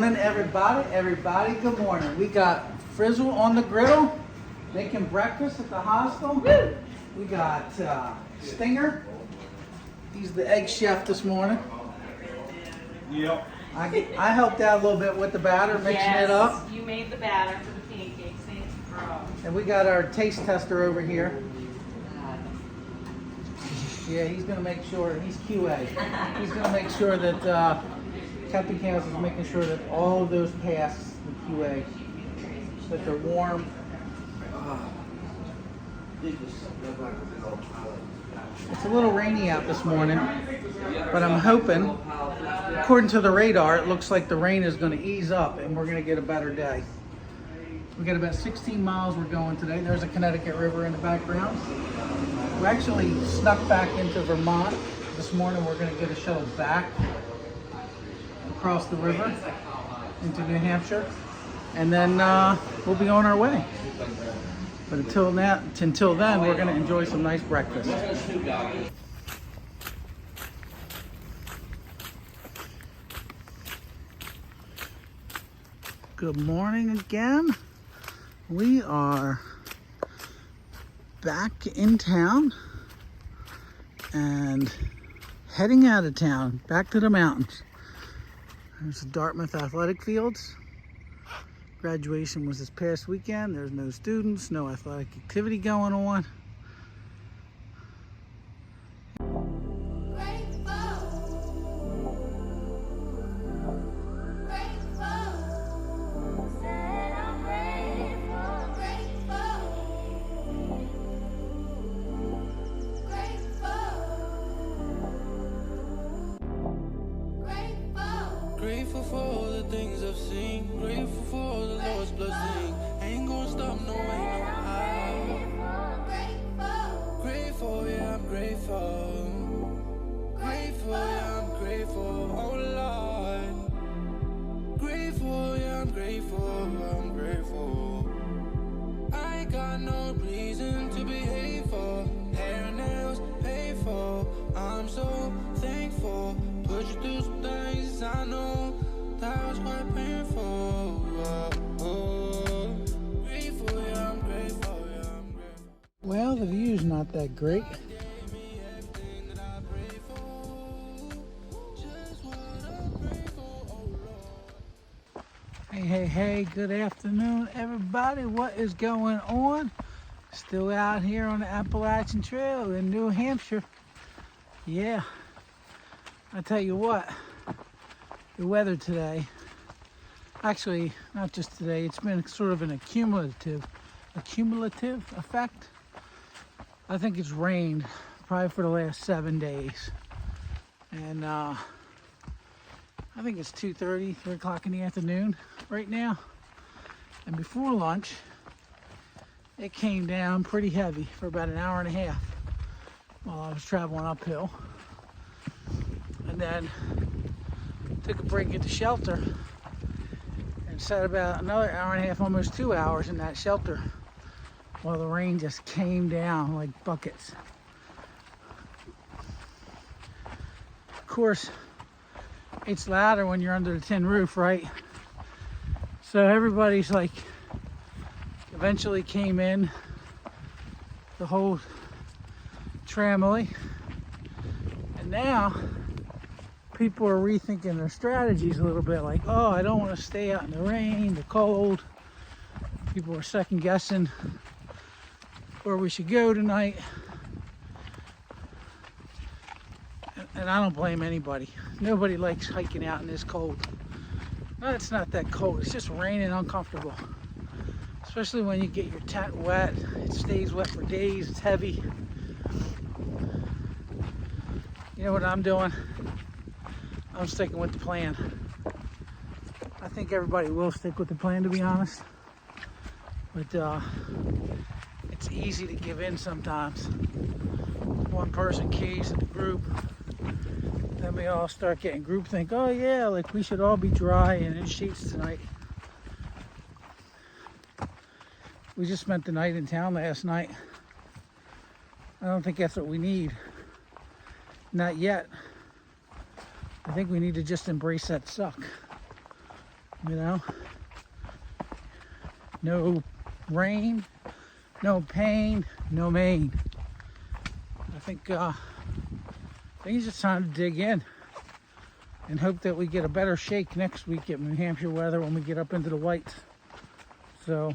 morning, everybody. Everybody, good morning. We got Frizzle on the griddle, making breakfast at the hostel. Woo! We got Stinger. He's the egg chef this morning. Yep. I helped out a little bit with the batter, mixing it up. You made the batter for the pancakes. Thanks, bro. And we got our taste tester over here. Yeah, he's gonna make sure, he's QA. He's gonna make sure that Captain Chaos is making sure that all of those pass the QA, that they're warm. It's a little rainy out this morning, but I'm hoping, according to the radar, it looks like the rain is going to ease up and we're going to get a better day. We got about 16 miles we're going today. There's a Connecticut River in the background. We actually snuck back into Vermont this morning. We're going to get a shuttle back across the river into New Hampshire, and then we'll be on our way. But until then, we're going to enjoy some nice breakfast. Good morning again. We are back in town and heading out of town, back to the mountains. There's the Dartmouth Athletic Fields. Graduation was this past weekend. There's no students, no athletic activity going on. Grateful for all the things I've seen. Grateful for all the Lord's blessing. Ain't gonna stop, no way, no how. Grateful, yeah, I'm grateful. Grateful, yeah, I'm grateful. Oh Lord. Grateful, yeah, I'm grateful. I'm grateful. I ain't got no reason to be hateful. Hair and nails paid for. I'm so thankful. Put you through some things I know that was quite painful. Grateful, yeah, I'm grateful, yeah, I'm grateful. Well, the view's not that great. Hey, good afternoon, everybody. What is going on? Still out here on the Appalachian Trail in New Hampshire. Yeah, I tell you what, the weather today, actually not just today, it's been sort of an accumulative effect. I think it's rained probably for the last 7 days. And I think it's 2:30, 3 o'clock in the afternoon right now. And before lunch, it came down pretty heavy for about an hour and a half while I was traveling uphill. And then took a break at the shelter and sat about another hour and a half, almost 2 hours in that shelter while the rain just came down like buckets. Of course, it's louder when you're under the tin roof, right? So everybody's like, eventually came in, the whole family, and now people are rethinking their strategies a little bit, like, oh, I don't want to stay out in the rain, the cold. People are second guessing where we should go tonight. And I don't blame anybody. Nobody likes hiking out in this cold. No, it's not that cold, it's just raining uncomfortable. Especially when you get your tent wet, it stays wet for days, it's heavy. You know what I'm doing? I'm sticking with the plan. I think everybody will stick with the plan, to be honest. But it's easy to give in sometimes. One person caves at the group, then we all start getting groupthink. Oh yeah, like we should all be dry and in sheets tonight. We just spent the night in town last night. I don't think that's what we need. Not yet. I think we need to just embrace that suck. You know, no rain, no pain, no main. I think it's just time to dig in and hope that we get a better shake next week at New Hampshire weather when we get up into the whites. So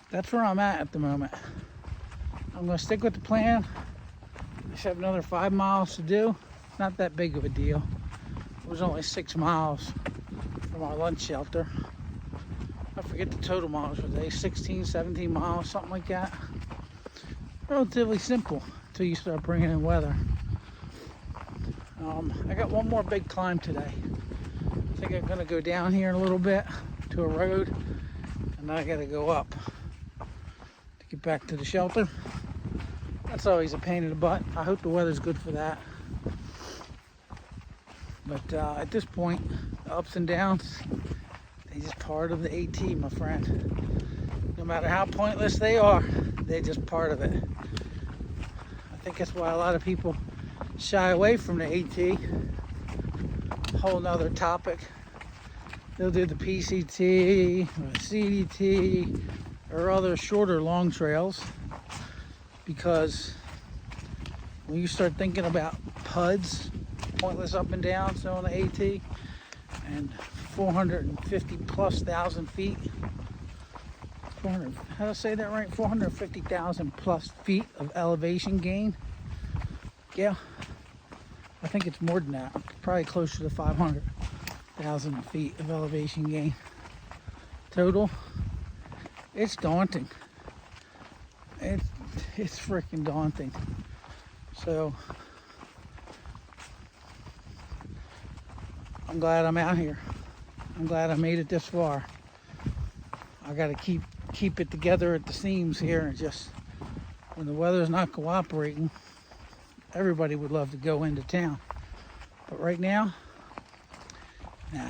that's where I'm at the moment. I'm going to stick with the plan. I just have another 5 miles to do. Not that big of a deal. It was only 6 miles from our lunch shelter. I forget the total miles for the day, 16, 17 miles, something like that. Relatively simple until you start bringing in weather. I got one more big climb today. I think I'm gonna go down here in a little bit to a road, and then I gotta go up to get back to the shelter. That's always a pain in the butt. I hope the weather's good for that. But at this point, the ups and downs, they're just part of the AT, my friend. No matter how pointless they are, they're just part of it. I think that's why a lot of people shy away from the AT. Whole nother topic. They'll do the PCT or the CDT or other shorter long trails, because when you start thinking about PUDs, pointless up and down, so on the AT, and 450 plus thousand feet, 400, how do I say that right? 450,000 plus feet of elevation gain. Yeah, I think it's more than that. Probably closer to 500,000 feet of elevation gain total. It's daunting. It's freaking daunting. So I'm glad I'm out here. I'm glad I made it this far. I got to keep it together at the seams here, and just when the weather's not cooperating, everybody would love to go into town. But right now, nah,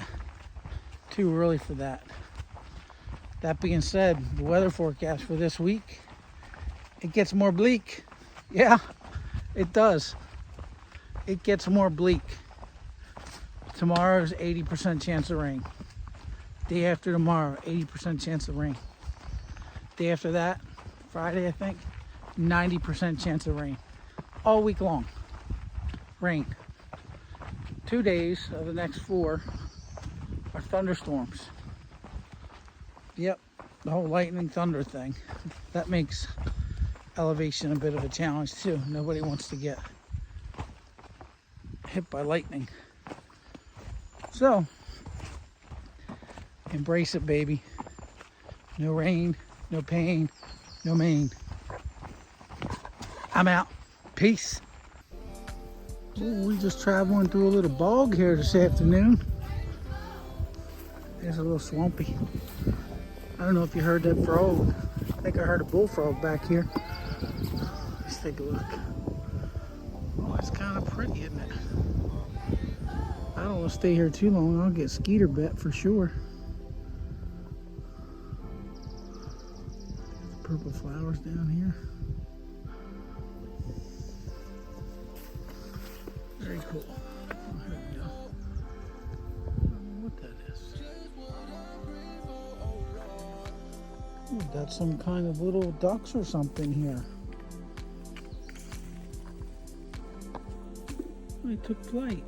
too early for that. That being said, the weather forecast for this week, it gets more bleak. Yeah, it does. It gets more bleak. Tomorrow's 80% chance of rain. Day after tomorrow, 80% chance of rain. Day after that, Friday I think, 90% chance of rain. All week long, rain. 2 days of the next 4 are thunderstorms. Yep, the whole lightning thunder thing. That makes elevation a bit of a challenge too. Nobody wants to get hit by lightning. So, embrace it, baby. No rain, no pain, no main. I'm out. Peace. Ooh, we're just traveling through a little bog here this afternoon. It's a little swampy. I don't know if you heard that frog. I think I heard a bullfrog back here. Let's take a look. Oh, it's kind of pretty, isn't it? I don't want to stay here too long. I'll get skeeter bit for sure. Purple flowers down here. Very cool. Oh, here we go. I don't know what that is. Oh, got some kind of little ducks or something here. They took flight.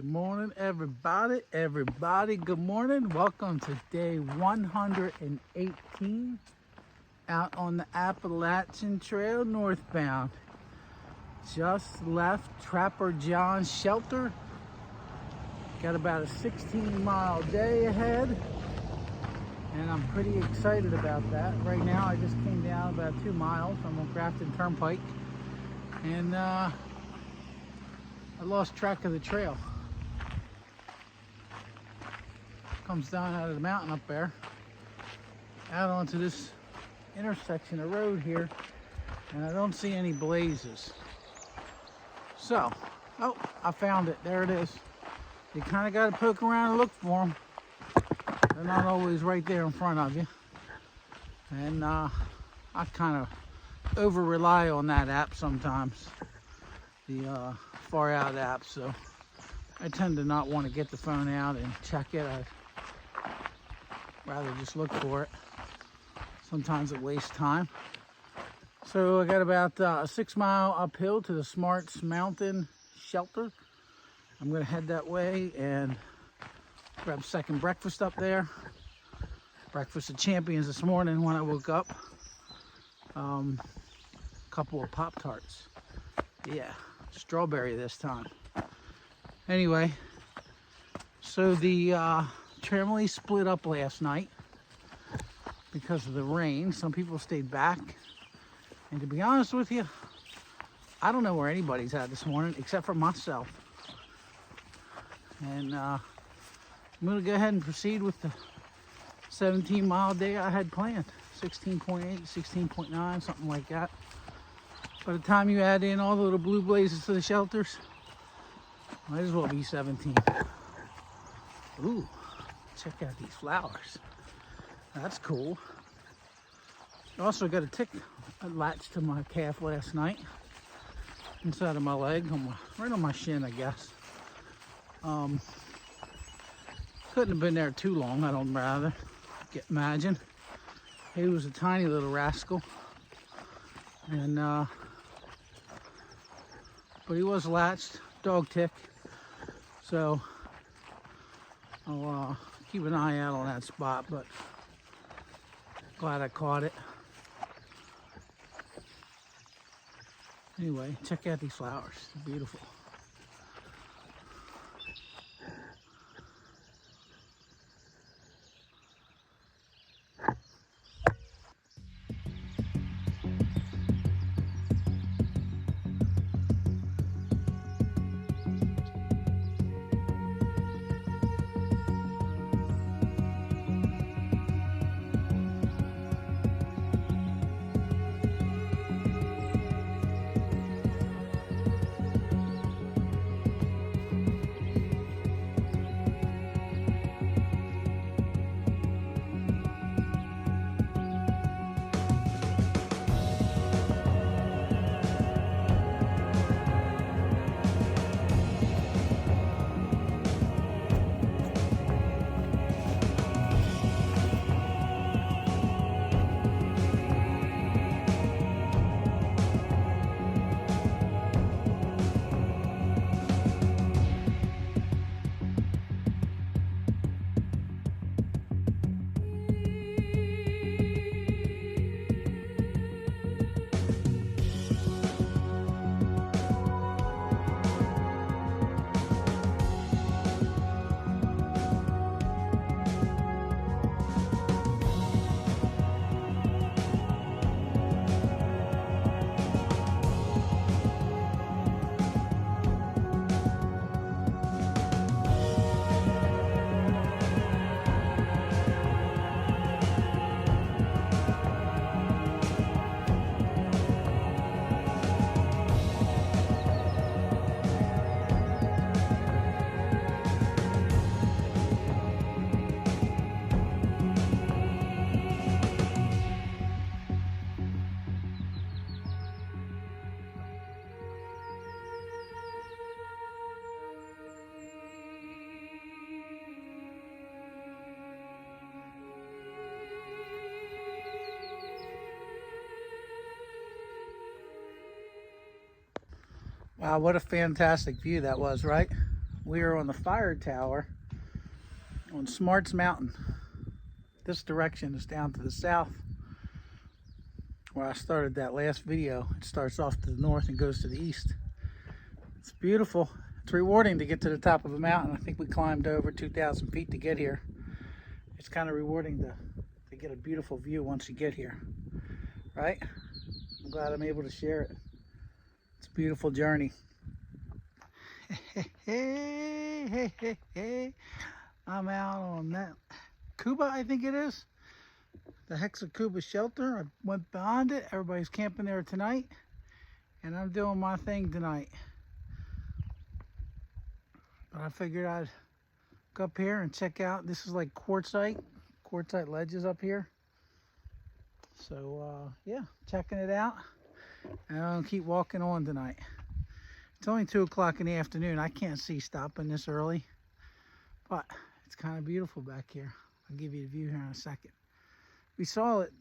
Good morning, everybody. Everybody, good morning. Welcome to day 118 out on the Appalachian Trail northbound. Just left Trapper John's shelter. Got about a 16-mile day ahead, and I'm pretty excited about that. Right now, I just came down about 2 miles. I'm on Grafton Turnpike, and I lost track of the trail. Comes down out of the mountain up there, out onto this intersection of road here, and I don't see any blazes. So, oh, I found it. There it is. You kind of got to poke around and look for them. They're not always right there in front of you. And I kind of over rely on that app sometimes, the far out app. So I tend to not want to get the phone out and check it. I'd rather just look for it. Sometimes it wastes time. So I got about a 6 mile uphill to the Smarts Mountain shelter. I'm gonna head that way and grab second breakfast up there. Breakfast of champions this morning when I woke up. Couple of Pop-Tarts. Yeah, strawberry this time. Anyway, so the family split up last night because of the rain. Some people stayed back. And to be honest with you, I don't know where anybody's at this morning except for myself. And I'm going to go ahead and proceed with the 17-mile day I had planned. 16.8, 16.9, something like that. By the time you add in all the little blue blazes to the shelters, might as well be 17. Ooh, check out these flowers. That's cool. Also got a tick latched to my calf last night, inside of my leg, right on my shin, I guess. Couldn't have been there too long, I don't imagine. He was a tiny little rascal, and but he was latched, dog tick. So I'll keep an eye out on that spot, but glad I caught it. Anyway, check out these flowers. They're beautiful. Wow, what a fantastic view that was, right? We are on the fire tower on Smarts Mountain. This direction is down to the south where I started that last video. It starts off to the north and goes to the east. It's beautiful. It's rewarding to get to the top of a mountain. I think we climbed over 2,000 feet to get here. It's kind of rewarding to get a beautiful view once you get here, right? I'm glad I'm able to share it. It's a beautiful journey. I'm out on that Cuba, I think it is. The Cuba shelter. I went beyond it. Everybody's camping there tonight. And I'm doing my thing tonight. But I figured I'd go up here and check out. This is like quartzite ledges up here. So yeah, checking it out. And I'm gonna keep walking on tonight. It's only 2 o'clock in the afternoon. I can't see stopping this early, but it's kind of beautiful back here. I'll give you the view here in a second. We saw it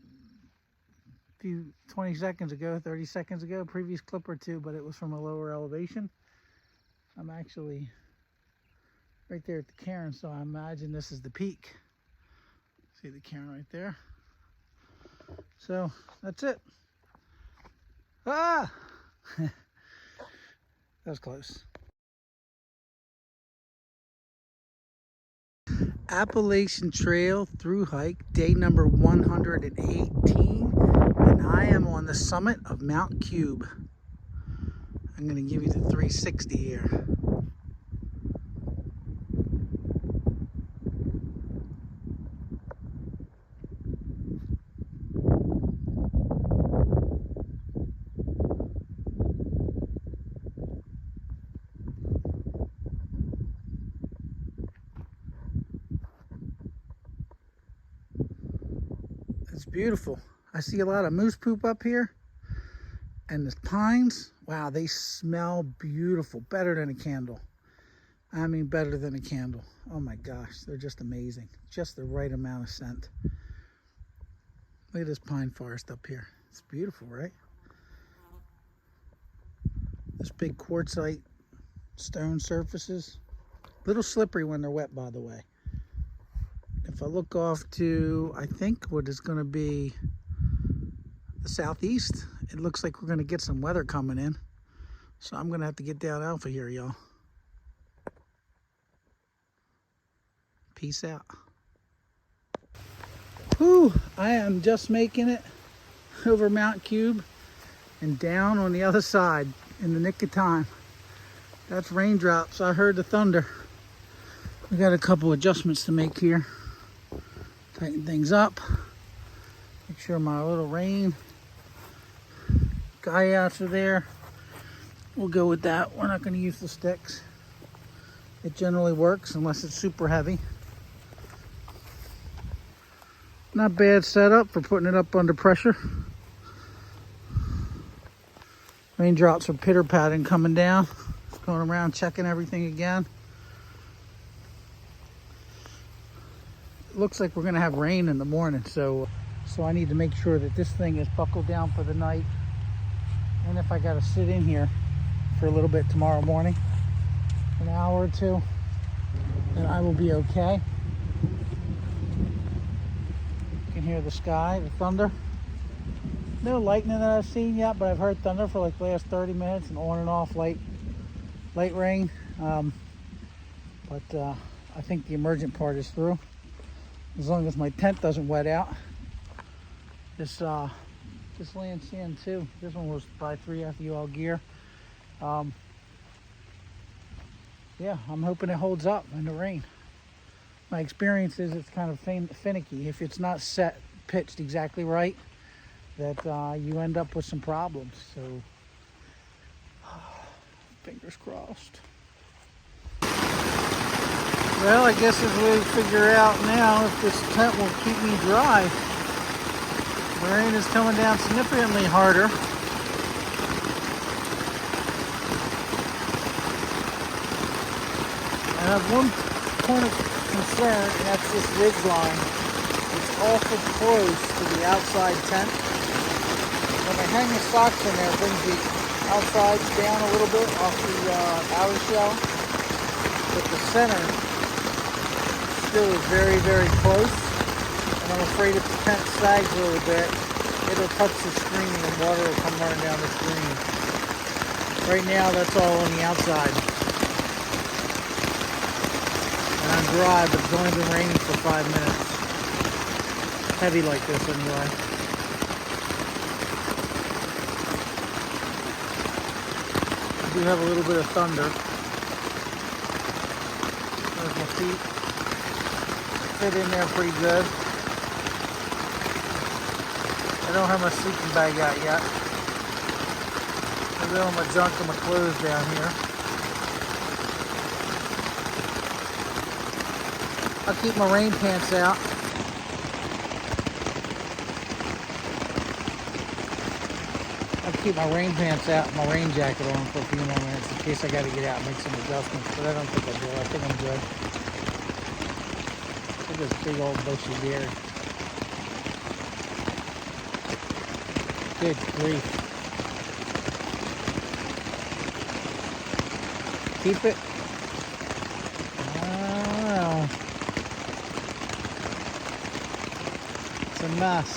a few 20 seconds ago, 30 seconds ago, previous clip or two, but it was from a lower elevation. I'm actually right there at the cairn, so I imagine this is the peak. See the cairn right there? So that's it. Ah! That was close. Appalachian Trail through hike, day number 118, and I am on the summit of Mount Cube. I'm going to give you the 360 here. It's beautiful. I see a lot of moose poop up here. And the pines, wow, they smell beautiful. Better than a candle. I mean, better than a candle. Oh my gosh, they're just amazing. Just the right amount of scent. Look at this pine forest up here. It's beautiful, right? This big quartzite stone surfaces. A little slippery when they're wet, by the way. If I look off to, I think, what is going to be the southeast, it looks like we're going to get some weather coming in. So I'm going to have to get down alpha here, y'all. Peace out. Whew, I am just making it over Mount Cube and down on the other side in the nick of time. That's raindrops. I heard the thunder. We got a couple adjustments to make here. Tighten things up. Make sure my little rain guy outs are there. We'll go with that. We're not going to use the sticks. It generally works unless it's super heavy. Not bad setup for putting it up under pressure. Raindrops are pitter-patting coming down. Going around checking everything again. It looks like we're going to have rain in the morning, so I need to make sure that this thing is buckled down for the night. And if I got to sit in here for a little bit tomorrow morning, an hour or two, then I will be okay. You can hear the sky, the thunder. No lightning that I've seen yet, but I've heard thunder for like the last 30 minutes and on and off light rain. But I think the emergent part is through. As long as my tent doesn't wet out. This land's in too. This one was by 3FU gear. Yeah, I'm hoping it holds up in the rain. My experience is it's kind of finicky. If it's not pitched exactly right, that you end up with some problems. So, fingers crossed. Well, I guess as we figure out now if this tent will keep me dry. The rain is coming down significantly harder. I have one point of concern, and that's this ridge line. It's awful close to the outside tent. When I hang the socks in there, it brings the outsides down a little bit off the outer shell. but the center still is very, very close. And I'm afraid if the tent sags a little bit, it'll touch the screen and water will come running down the screen. Right now, that's all on the outside. And I'm dry, but it's only been raining for 5 minutes. Heavy like this anyway. I do have a little bit of thunder. There's my feet. Fit in there pretty good. I don't have my sleeping bag out yet. I got all my junk and my clothes down here. I'll keep my rain pants out. I'll keep my rain pants out and my rain jacket on for a few more minutes in case I got to get out and make some adjustments. But I don't think I do. I think I'm good. Look at this big old bushy beard. Good grief. Keep it. I don't know. It's a mess.